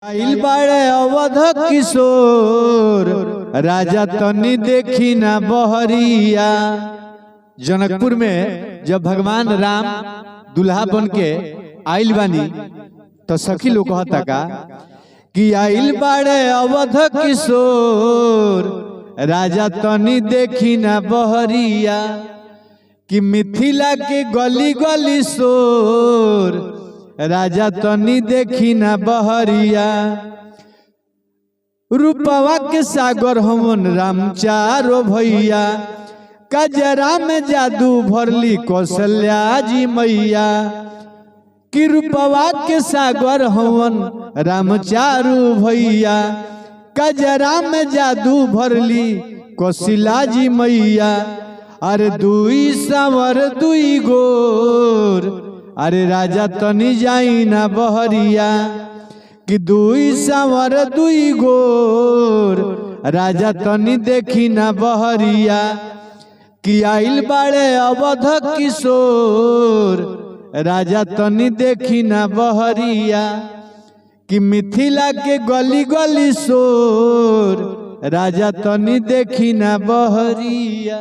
आइल बाड़े अवध किशोर राजा तनी देखी ना बहरिया। जनकपुर में जब भगवान राम दुल्हा बन के आइल बानी तो सखी लोग कहता का कि आइल बाड़े अवध किशोर राजा तनी देखी ना बहरिया। कि मिथिला के गली गली शोर राजा तनी देखी ना बहरिया। रूपवा के सागर हमन राम चारो भैया। कजरा में जादू भरली कौशल्या जी मैया। कि रूपवा के सागर हमन राम चारो भैया। कजरा में जादू भरली कौशल्या जी मैया। अरे दुई सांवर दुई गोर अरे राजा तनी जाई ना बहरिया। कि दुई सांवर दुई गोर राजा तनी देखी ना बहरिया। कि आइल बाड़े अवध किशोर राजा तनी देखी ना बहरिया। कि मिथिला के गली गली शोर राजा तनी देखी ना बहरिया।